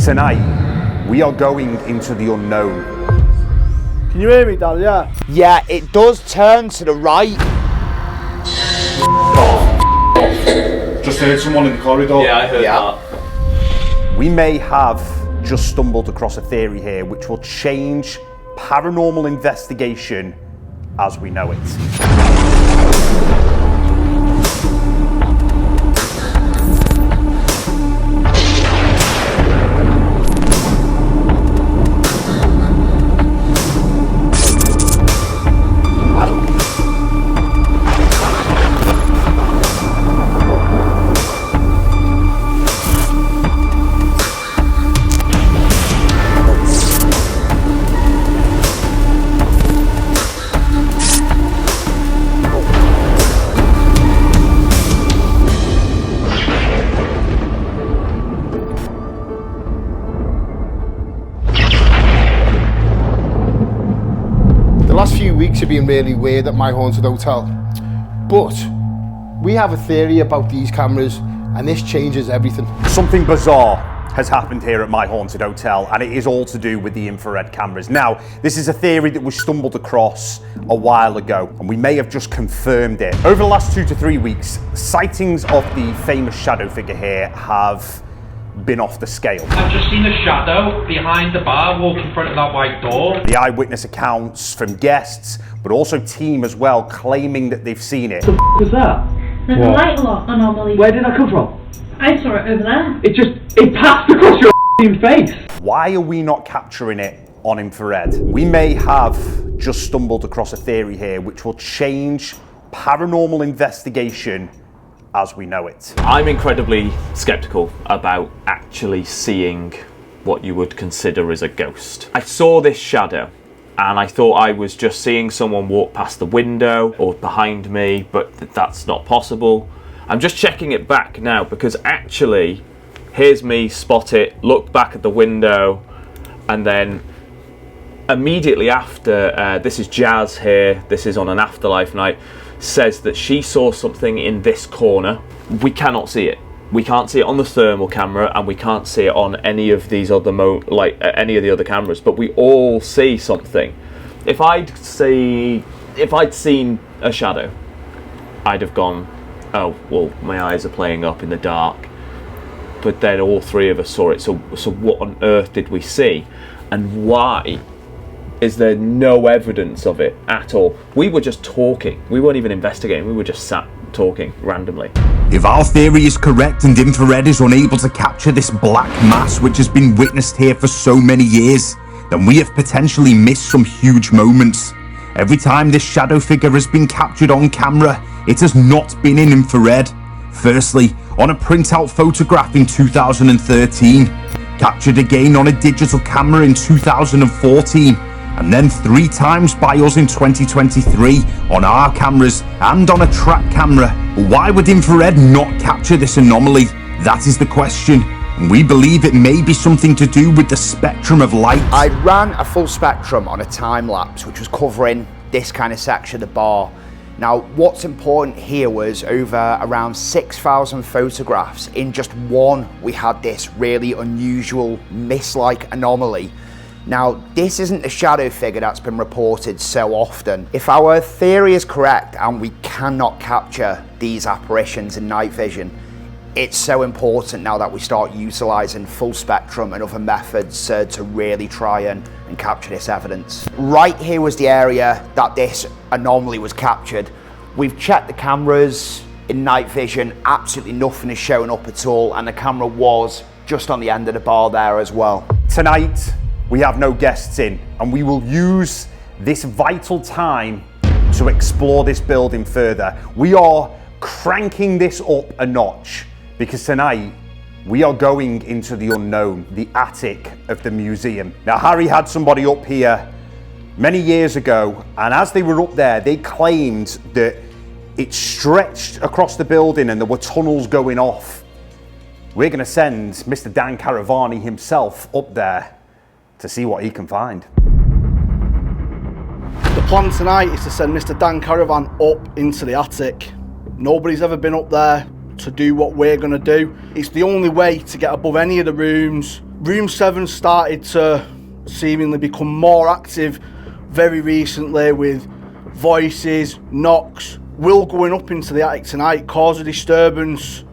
Tonight, we are going into the unknown. Can you hear me, Dad? Yeah? Yeah, it does turn to the right. Just heard someone in the corridor. Yeah, I heard that. We may have just stumbled across a theory here which will change paranormal investigation as we know it. The last few weeks have been really weird at my haunted hotel, but we have a theory about these cameras and this changes everything. Something bizarre has happened here at my haunted hotel, and it is all to do with the infrared cameras. Now, this is a theory that we stumbled across a while ago, and we may have just confirmed it. Over the last 2 to 3 weeks, sightings of the famous shadow figure here have been off the scale. I've just seen a shadow behind the bar walk in front of that white door. The eyewitness accounts from guests, but also team as well, claiming that they've seen it. What the f was that? There's a light anomaly. Where did that come from? I saw it over there. It passed across your face. Why are we not capturing it on infrared? We may have just stumbled across a theory here which will change paranormal investigation as we know it. I'm incredibly skeptical about actually seeing what you would consider as a ghost. I saw this shadow and I thought I was just seeing someone walk past the window or behind me, but that's not possible. I'm just checking it back now because actually, here's me spot it, look back at the window, and then immediately after, this is Jazz here, this is on an afterlife night, says that she saw something in this corner. We cannot see it. We can't see it on the thermal camera, and we can't see it on any of these other any of the other cameras. But we all see something. If I'd seen a shadow, I'd have gone, oh well, my eyes are playing up in the dark. But then all three of us saw it. So what on earth did we see, and why is there no evidence of it at all? We were just talking. We weren't even investigating. We were just sat talking randomly. If our theory is correct and infrared is unable to capture this black mass which has been witnessed here for so many years, then we have potentially missed some huge moments. Every time this shadow figure has been captured on camera, it has not been in infrared. Firstly, on a printout photograph in 2013, captured again on a digital camera in 2014, and then 3 times by us in 2023 on our cameras and on a track camera. Why would infrared not capture this anomaly? That is the question. And we believe it may be something to do with the spectrum of light. I ran a full spectrum on a time lapse which was covering this kind of section of the bar. Now, what's important here was over around 6,000 photographs. In just one, we had this really unusual mist-like anomaly. Now, this isn't the shadow figure that's been reported so often. If our theory is correct and we cannot capture these apparitions in night vision, it's so important now that we start utilising full spectrum and other methods to really try and capture this evidence. Right here was the area that this anomaly was captured. We've checked the cameras in night vision, absolutely nothing is showing up at all, and the camera was just on the end of the bar there as well. Tonight, we have no guests in, and we will use this vital time to explore this building further. We are cranking this up a notch because tonight we are going into the unknown, the attic of the museum. Now, Harry had somebody up here many years ago, and as they were up there, they claimed that it stretched across the building and there were tunnels going off. We're going to send Mr. Dan Caravani himself up there to see what he can find. The plan tonight is to send Mr. Dan Caravan up into the attic. Nobody's ever been up there to do what we're going to do. It's the only way to get above any of the rooms Room 7 started to seemingly become more active very recently with voices, knocks. Will going up into the attic tonight cause a disturbance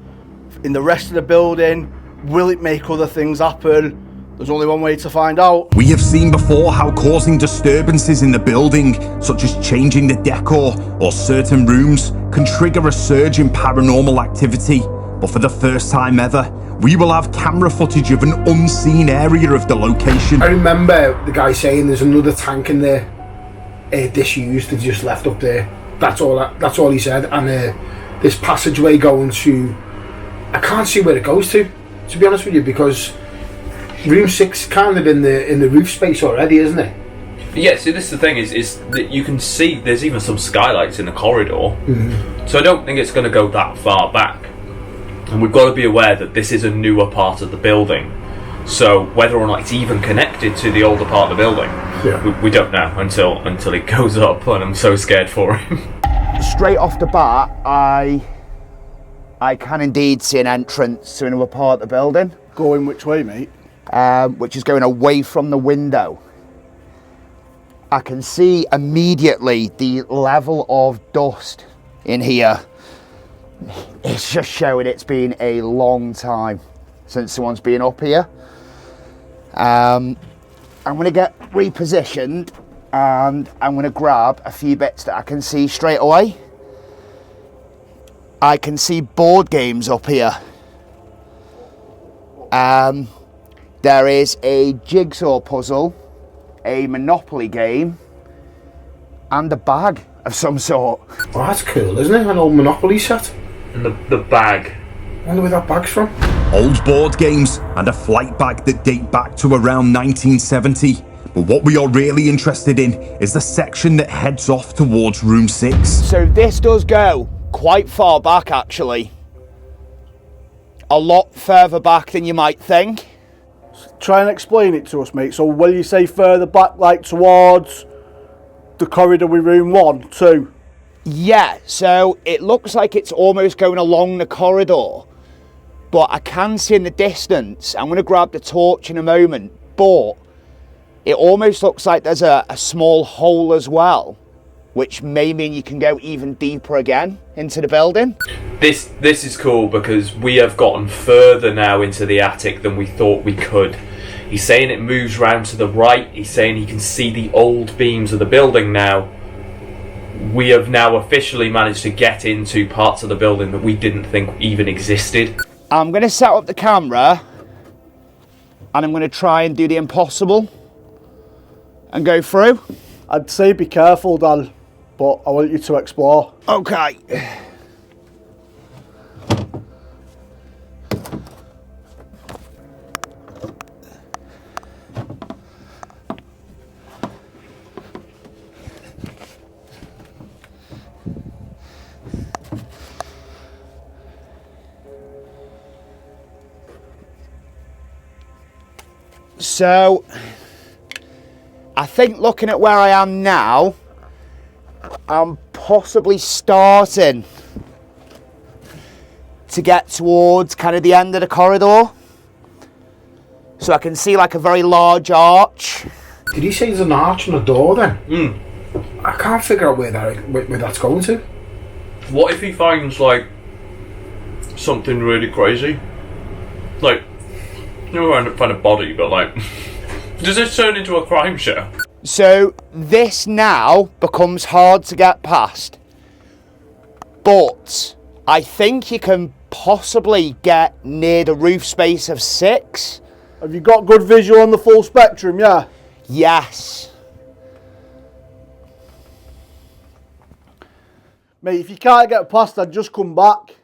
in the rest of the building? Will it make other things happen? There's only one way to find out. We have seen before how causing disturbances in the building, such as changing the decor or certain rooms, can trigger a surge in paranormal activity. But for the first time ever, we will have camera footage of an unseen area of the location. I remember the guy saying there's another tank in there, disused, and just left up there. That's all he said. And this passageway going to, I can't see where it goes to be honest with you, because room 6 kind of in the roof space already, isn't it? Yeah, see, this is the thing, is that you can see there's even some skylights in the corridor. So I don't think it's going to go that far back. And we've got to be aware that this is a newer part of the building. So whether or not it's even connected to the older part of the building, we don't know until it goes up, and I'm so scared for him. Straight off the bat, I can indeed see an entrance to another part of the building. Going which way, mate? Which is going away from the window. I can see immediately the level of dust in here. It's just showing it's been a long time since someone's been up here. I'm going to get repositioned and I'm going to grab a few bits that I can see straight away. I can see board games up here. There is a jigsaw puzzle, a Monopoly game, and a bag of some sort. Well, that's cool, isn't it? An old Monopoly set. And the bag. I wonder where that bag's from. Old board games and a flight bag that date back to around 1970. But what we are really interested in is the section that heads off towards room 6. So this does go quite far back, actually. A lot further back than you might think. Try and explain it to us, mate. So will you say further back, like towards the corridor with room 1, 2? Yeah, so it looks like it's almost going along the corridor, but I can see in the distance, I'm going to grab the torch in a moment, but it almost looks like there's a small hole as well, which may mean you can go even deeper again into the building. This is cool because we have gotten further now into the attic than we thought we could. He's saying it moves round to the right. He's saying he can see the old beams of the building now. We have now officially managed to get into parts of the building that we didn't think even existed. I'm going to set up the camera and I'm going to try and do the impossible and go through. I'd say be careful, Dan, but I want you to explore. Okay. So, I think looking at where I am now, I'm possibly starting to get towards kind of the end of the corridor. So I can see like a very large arch. Did he say there's an arch and a door then? I can't figure out where that's going to. What if he finds like something really crazy? Like, you know, find a body, but like, does this turn into a crime show? So this now becomes hard to get past, but I think you can possibly get near the roof space of 6. Have you got good visual on the full spectrum, yeah? Yes. Mate, if you can't get past that, just come back.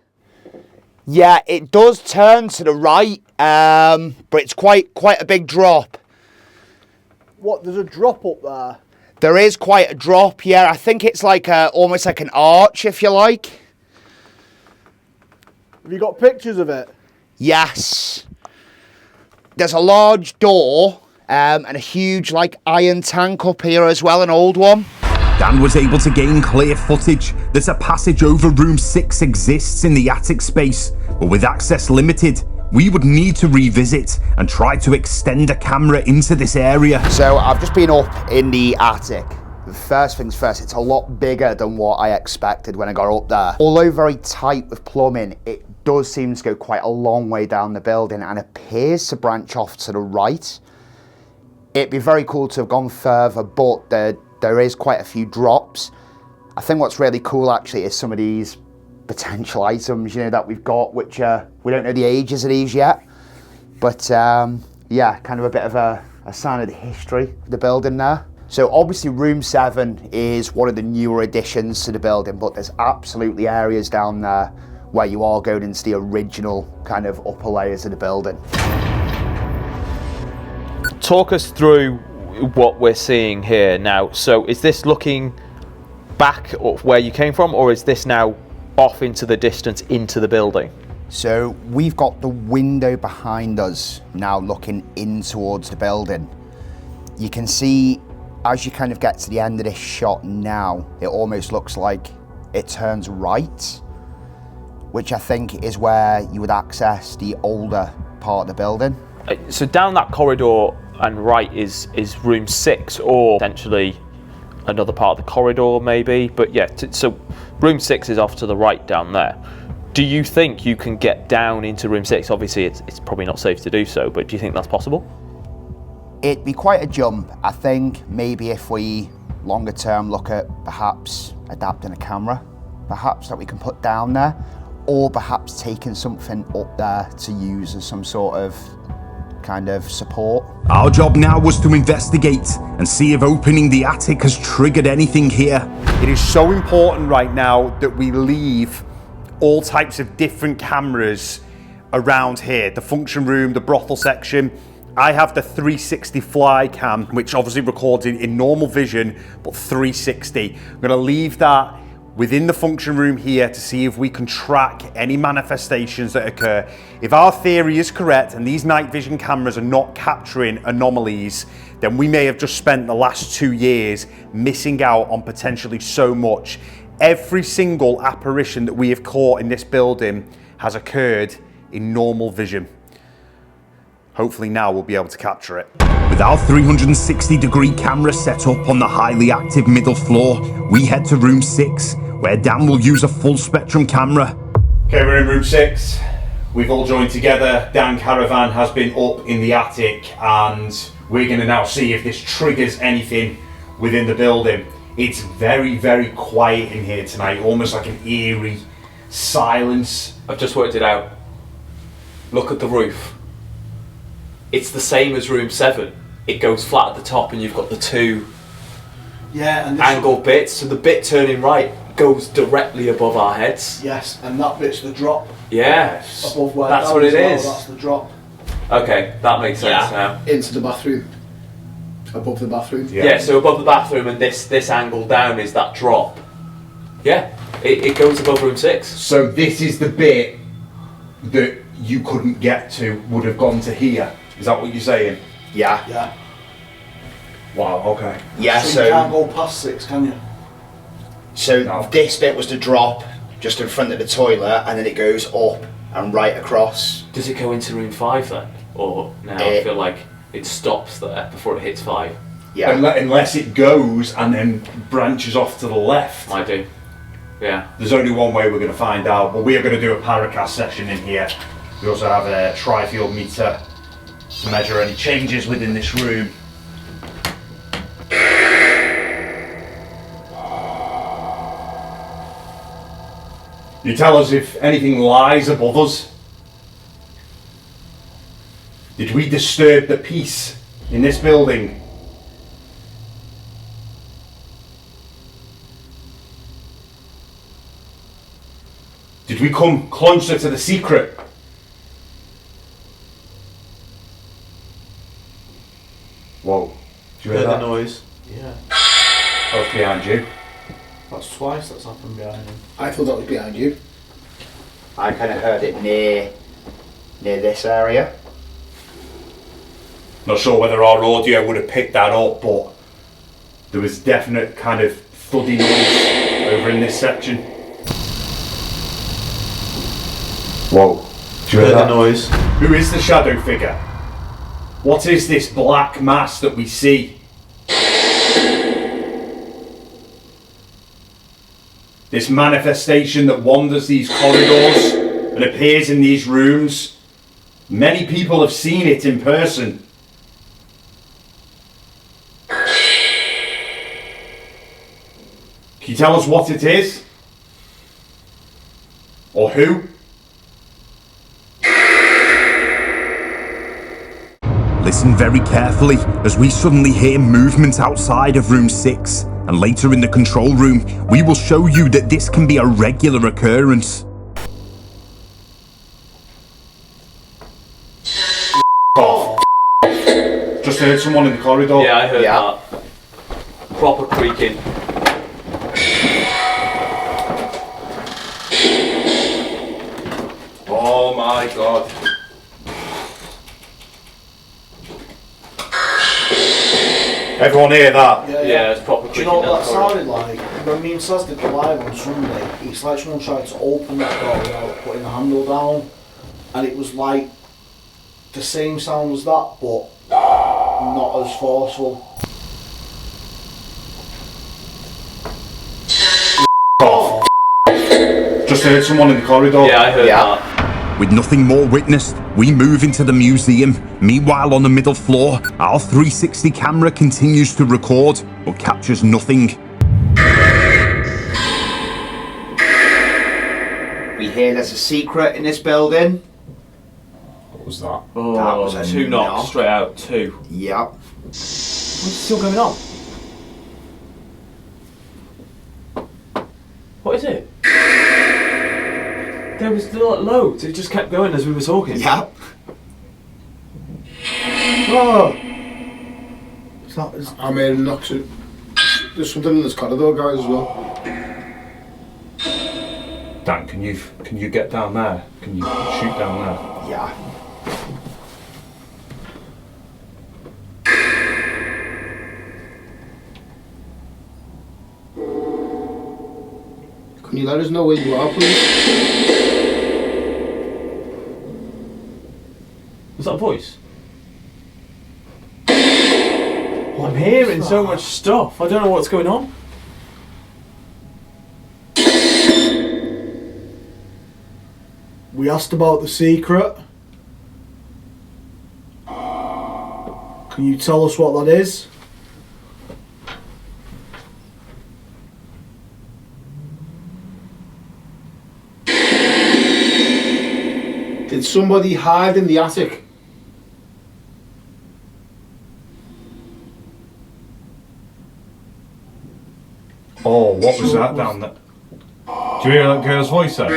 Yeah, it does turn to the right, but it's quite a big drop. What, there's a drop up there? There is quite a drop, yeah. I think it's like almost like an arch, if you like. Have you got pictures of it? Yes. There's a large door and a huge like iron tank up here as well, an old one. Dan was able to gain clear footage that a passage over room 6 exists in the attic space, but with access limited, we would need to revisit and try to extend a camera into this area. So I've just been up in the attic. First things first, it's a lot bigger than what I expected when I got up there. Although very tight with plumbing, it does seem to go quite a long way down the building and appears to branch off to the right. It'd be very cool to have gone further, but there is quite a few drops. I think what's really cool actually is some of these potential items, you know, that we've got, which we don't know the ages of these yet. But yeah, kind of a bit of a sign of the history of the building there. So obviously room 7 is one of the newer additions to the building, but there's absolutely areas down there where you are going into the original kind of upper layers of the building. Talk us through what we're seeing here now. So is this looking back up where you came from, or is this now off into the distance into the building? So we've got the window behind us now looking in towards the building. You can see as you kind of get to the end of this shot now, it almost looks like it turns right, which I think is where you would access the older part of the building. So down that corridor and right is room 6, or potentially another part of the corridor maybe, but yeah, so room 6 is off to the right down there. Do you think you can get down into room 6? Obviously it's probably not safe to do so, but do you think that's possible? It'd be quite a jump. I think maybe if we longer term look at perhaps adapting a camera, perhaps that we can put down there, or perhaps taking something up there to use as some sort of kind of support. Our job now was to investigate and see if opening the attic has triggered anything here. It is so important right now that we leave all types of different cameras around here. The function room, the brothel section. I have the 360 fly cam, which obviously records in normal vision, but 360. I'm gonna leave that within the function room here to see if we can track any manifestations that occur. If our theory is correct and these night vision cameras are not capturing anomalies, then we may have just spent the last 2 years missing out on potentially so much. Every single apparition that we have caught in this building has occurred in normal vision. Hopefully now we'll be able to capture it. With our 360-degree camera set up on the highly active middle floor, we head to room 6, where Dan will use a full spectrum camera. Okay, we're in room 6. We've all joined together. Dan Caravan has been up in the attic, and we're gonna now see if this triggers anything within the building. It's very, very quiet in here tonight, almost like an eerie silence. I've just worked it out. Look at the roof. It's the same as room 7. It goes flat at the top and you've got the 2 and angled bits. So the bit turning right goes directly above our heads. Yes, and that bit's the drop. Yeah, Above where that's what it is. That's the drop. Okay, that makes sense now. Into the bathroom. Above the bathroom. Yeah, so above the bathroom, and this angle down is that drop. Yeah, it goes above room 6. So this is the bit that you couldn't get to, would have gone to here. Is that what you're saying? Yeah. Yeah. Wow, okay. Yeah, So you can't go past 6, can you? So this bit was the drop just in front of the toilet, and then it goes up and right across. Does it go into room 5 then? Or now I feel like it stops there before it hits 5? Yeah. Unless it goes and then branches off to the left. Might do. Yeah. There's only one way we're going to find out, but we are going to do a paracast session in here. We also have a tri-field meter to measure any changes within this room. You tell us if anything lies above us. Did we disturb the peace in this building? Did we come closer to the secret? Whoa. Did you hear that? noise? Yeah. That was behind you. That's twice that's happened behind him. I thought that was behind you. I kind of heard it near this area. Not sure whether our audio would have picked that up, but there was definite kind of thuddy noise over in this section. Whoa. Do you hear that noise? Who is the shadow figure? What is this black mass that we see? This manifestation that wanders these corridors and appears in these rooms. Many people have seen it in person. Can you tell us what it is? Or who? Listen very carefully as we suddenly hear movement outside of room 6, and later in the control room we will show you that this can be a regular occurrence. Just heard someone in the corridor. Yeah, I heard that. Proper creaking. Oh my god. Everyone hear that? Yeah, it's proper Do you creaking. know what down that the corridor. sounded like? When me and Saz did the live on Sunday, it's like someone tried to open that door without putting the handle down, and it was like the same sound as that, but not as forceful. Just heard someone in the corridor. Yeah, I heard that. With nothing more witnessed, we move into the museum. Meanwhile, on the middle floor, our 360 camera continues to record, but captures nothing. We hear there's a secret in this building. What was that? Oh, That was a 2 knocks knock. straight out. 2. Yep. What's still going on? What is it? There was loads. It just kept going as we were talking. Yep. Oh! I'm hearing knocks. There's something in this corridor, guys, as well. Dan, can you get down there? Can you shoot down there? Yeah. Can you let us know where you are, please? Was that a voice? I'm hearing so much stuff. I don't know what's going on. We asked about the secret. Can you tell us what that is? Did somebody hide in the attic? Oh, what was that down there? Do you hear that girl's voice there?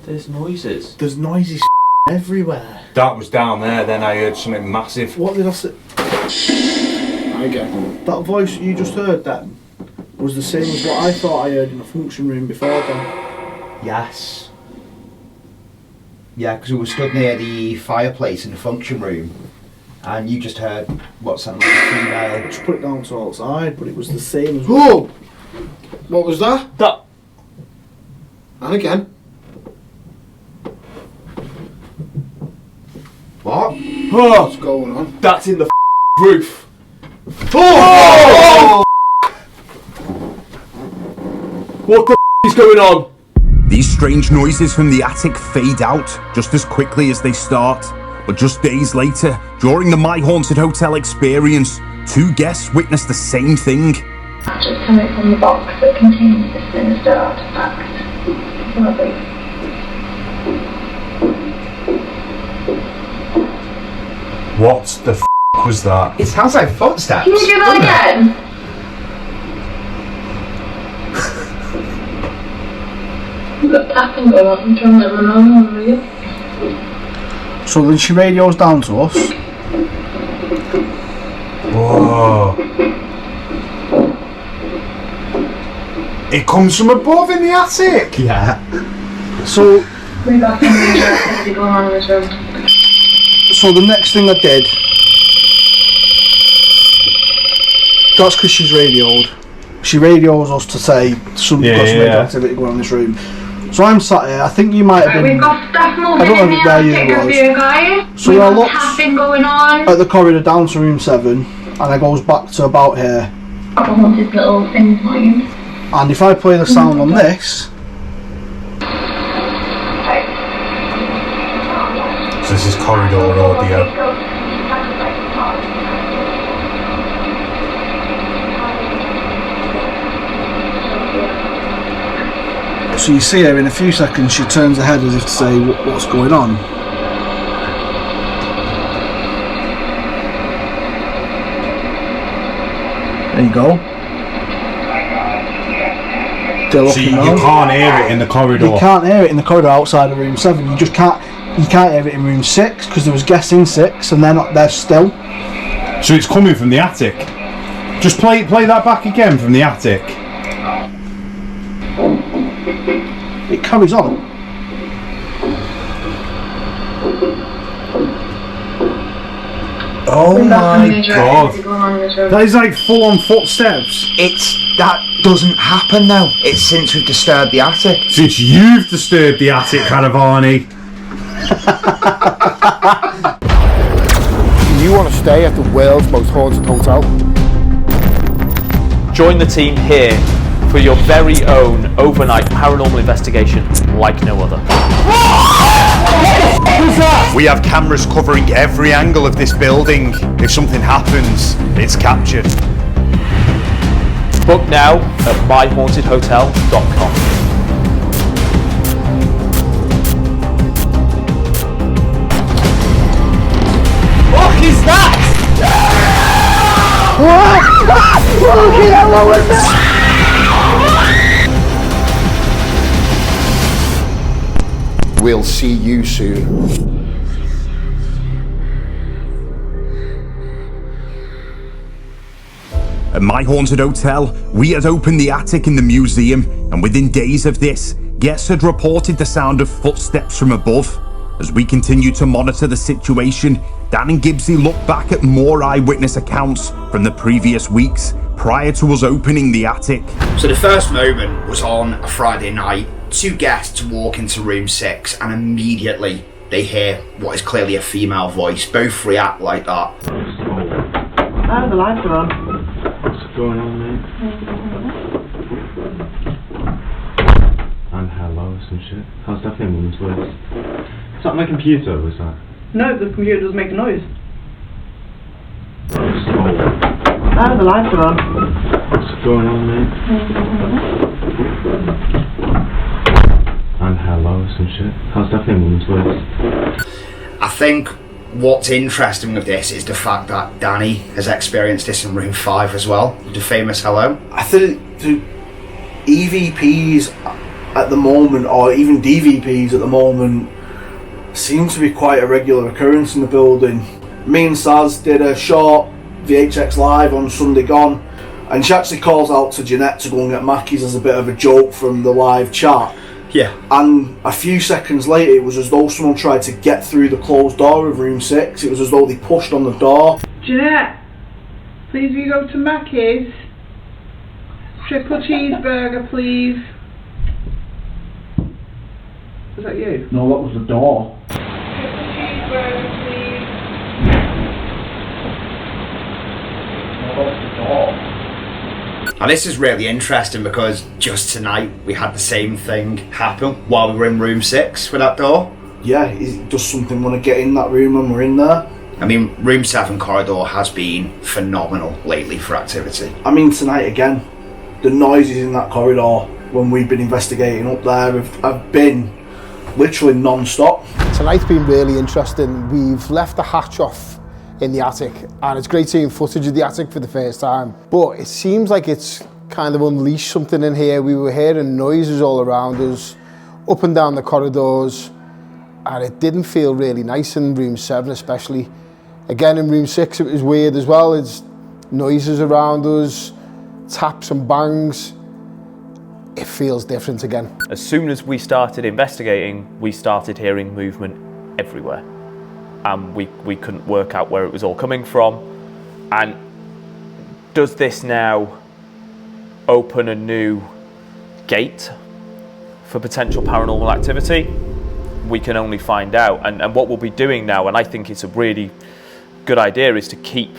There's noises. There's noises everywhere. That was down there, then I heard something massive. What did I say? Again. That voice you just heard then was the same as what I thought I heard in the function room before then. Yes. Yeah, because we were stood near the fireplace in the function room, and you just heard what sounded like a female. Just put it down to outside, but it was the same as Whoa! What was that? That. And again. What? Oh, What's going on? that's in the roof. Oh! What the is going on? These strange noises from the attic fade out just as quickly as they start. But just days later, during the My Haunted Hotel experience, 2 guests witnessed the same thing. Just coming from the box that contains the sinister artifact. Lovely. What the was that? It sounds like footsteps. Can you do that again? You've got tapping going on. I'm trying to let my mum read it. So then she radios down to us. Whoa. It comes from above in the attic. Yeah. So We're back in the activity going on in this room. So the next thing I did, that's because she's radioed. She radios us to say got some activity going on in this room. So I'm sat here, I think you might have been... We've got stuff moving I don't know in here, where you take a was. view, guys. So We've I got looked tapping going on. at the corridor down to room 7, and it goes back to about here. Got the haunted little things lined. And if I play the sound on this... So this is corridor audio. So you see her in a few seconds, she turns her head as if to say, what's going on? There you go. So you can't hear it in the corridor. You can't hear it in the corridor outside of room 7. You just can't. You can't hear it in room 6 because there was guests in 6 and they're not there still. So it's coming from the attic. Just play that back again from the attic. It carries on. Oh my god. That is like full on footsteps. That doesn't happen now. It's since we've disturbed the attic. Since you've disturbed the attic, Caravani. You want to stay at the world's most haunted hotel? Join the team here for your very own overnight paranormal investigation like no other. We have cameras covering every angle of this building. If something happens, it's captured. Book now at myhauntedhotel.com. What is that? What was that? We'll see you soon. At My Haunted Hotel, we had opened the attic in the museum, and within days of this, guests had reported the sound of footsteps from above. As we continued to monitor the situation, Dan and Gibbsy looked back at more eyewitness accounts from the previous weeks prior to us opening the attic. So the first moment was on a Friday night. 2 guests walk into room 6 and immediately they hear what is clearly a female voice. Both react like that. Oh, the lights are on. What's going on, mate? And hellos and shit. How's that thing woman's voice? Is that my computer, or was that? No, the computer doesn't make a noise. Oh, the lights are on. what's going on, mate? And hellos and shit. How's that thing woman's voice? I think what's interesting with this is the fact that Danny has experienced this in room 5 as well. The famous hello. I think the EVPs at the moment, or even DVPs at the moment, seem to be quite a regular occurrence in the building. Me and Saz did a short VHX live on Sunday gone, and she actually calls out to Jeanette to go and get Mackey's as a bit of a joke from the live chat. Yeah. And a few seconds later, it was as though someone tried to get through the closed door of room 6. It was as though they pushed on the door. Jeanette, please will you go to Mackey's? Triple cheeseburger, please. Was that you? No, that was the door. Triple cheeseburger, please. No, that was the door. Now this is really interesting because just tonight we had the same thing happen while we were in room 6 with that door. Yeah, does something want to get in that room when we're in there? I mean, room 7 corridor has been phenomenal lately for activity. I mean, tonight again, the noises in that corridor when we've been investigating up there have been literally non-stop. Tonight's been really interesting. We've left the hatch off in the attic, and it's great seeing footage of the attic for the first time, but it seems like it's kind of unleashed something in here. We were hearing noises all around us, up and down the corridors, and it didn't feel really nice in room 7 especially. Again, in room 6 it was weird as well. It's noises around us, taps and bangs. It feels different again. As soon as we started investigating, we started hearing movement everywhere. And we couldn't work out where it was all coming from. And does this now open a new gate for potential paranormal activity, we can only find out. And what we'll be doing now, and I think it's a really good idea, is to keep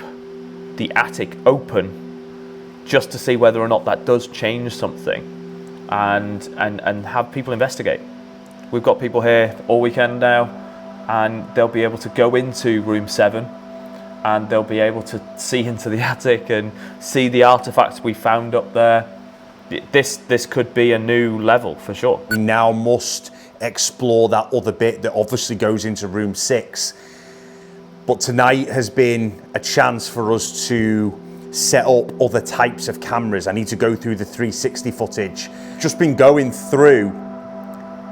the attic open just to see whether or not that does change something, and have people investigate. We've got people here all weekend now, and they'll be able to go into room 7 and they'll be able to see into the attic and see the artifacts we found up there. This could be a new level for sure. We now must explore that other bit that obviously goes into room 6. But tonight has been a chance for us to set up other types of cameras. I need to go through the 360 footage. Just been going through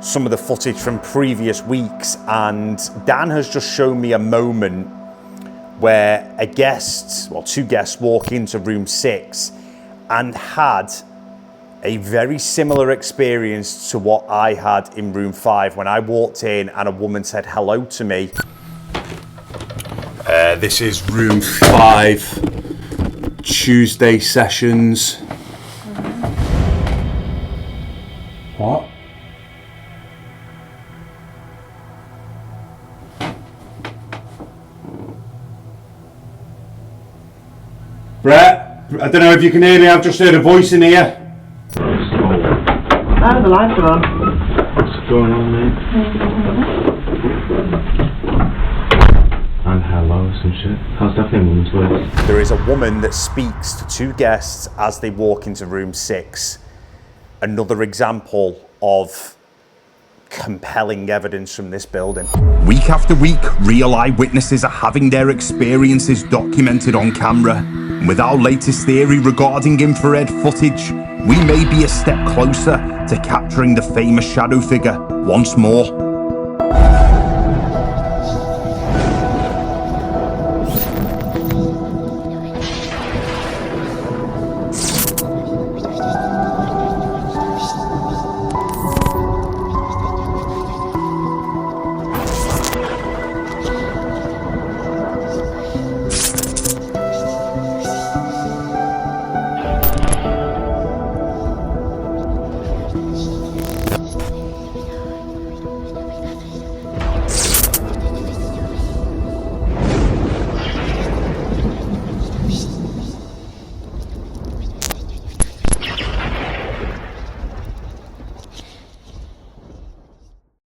some of the footage from previous weeks, and Dan has just shown me a moment where two guests walk into room 6 and had a very similar experience to what I had in room 5 when I walked in and a woman said hello to me. This is room 5, Tuesday sessions. What? Brett, I don't know if you can hear me, I've just heard a voice in here. The lights are on. What's going on, mate? And hellos and shit. How's that thing woman's voice? There is a woman that speaks to 2 guests as they walk into room 6. Another example of compelling evidence from this building. Week after week, real eyewitnesses are having their experiences documented on camera. And with our latest theory regarding infrared footage, we may be a step closer to capturing the famous shadow figure once more.